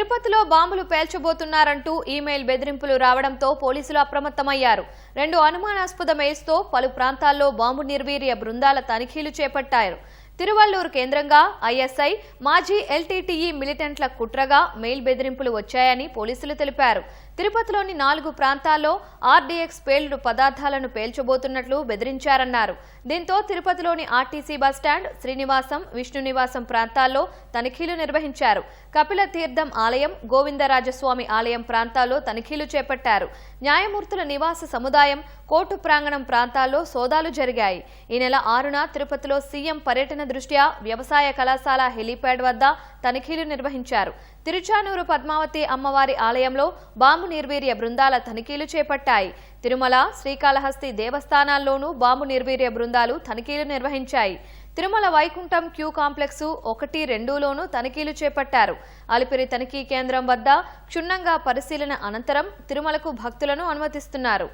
తిరుపతిలో బాంబులు పేల్చబోతున్నారంటూ ఈమెయిల్ బెదిరింపులు రావడంతో పోలీసులు అప్రమత్తమయ్యారు. 2 అనుమానాస్పద మెయిల్స్తో పలు ప్రాంతాల్లో బాంబు నిర్వీర్య బృందాల తనిఖీలు చేపట్టారు. తిరువల్లూరు కేంద్రంగా ఐఎస్ఐ, మాజీ ఎల్టీటీఈ మిలిటెంట్ల కుట్రగా మెయిల్ బెదిరింపులు వచ్చాయని పోలీసులు తెలిపారు. తిరుపతిలోని 4 ప్రాంతాల్లో ఆర్డీఎక్స్ పేలుడు పదార్థాలను పేల్చబోతున్నట్లు బెదిరించారన్నారు. దీంతో తిరుపతిలోని ఆర్టీసీ బస్టాండ్, శ్రీనివాసం, విష్ణునివాసం ప్రాంతాల్లో తనిఖీలు నిర్వహించారు. కపిల తీర్థం ఆలయం, గోవిందరాజస్వామి ఆలయం ప్రాంతాల్లో తనిఖీలు చేపట్టారు. న్యాయమూర్తుల నివాస సముదాయం, కోర్టు ప్రాంగణం ప్రాంతాల్లో సోదాలు జరిగాయి. ఈ నెల 6న తిరుపతిలో సీఎం పర్యటన దృష్ట్యా వ్యవసాయ కళాశాల హెలీప్యాడ్ వద్ద తనిఖీలు నిర్వహించారు. తిరుచానూరు పద్మావతి అమ్మవారి ఆలయంలో బాంబు నిర్వీర్య బృందాల తనిఖీలు చేపట్టాయి. తిరుమల, శ్రీకాళహస్తి దేవస్థానాల్లోనూ బాంబు నిర్వీర్య బృందాలు తనిఖీలు నిర్వహించాయి. తిరుమల వైకుంఠం క్యూ కాంప్లెక్స్ 1, 2లోనూ తనిఖీలు చేపట్టారు. అలిపిరి తనిఖీ కేంద్రం వద్ద క్షుణ్ణంగా పరిశీలన అనంతరం తిరుమలకు భక్తులను అనుమతిస్తున్నారు.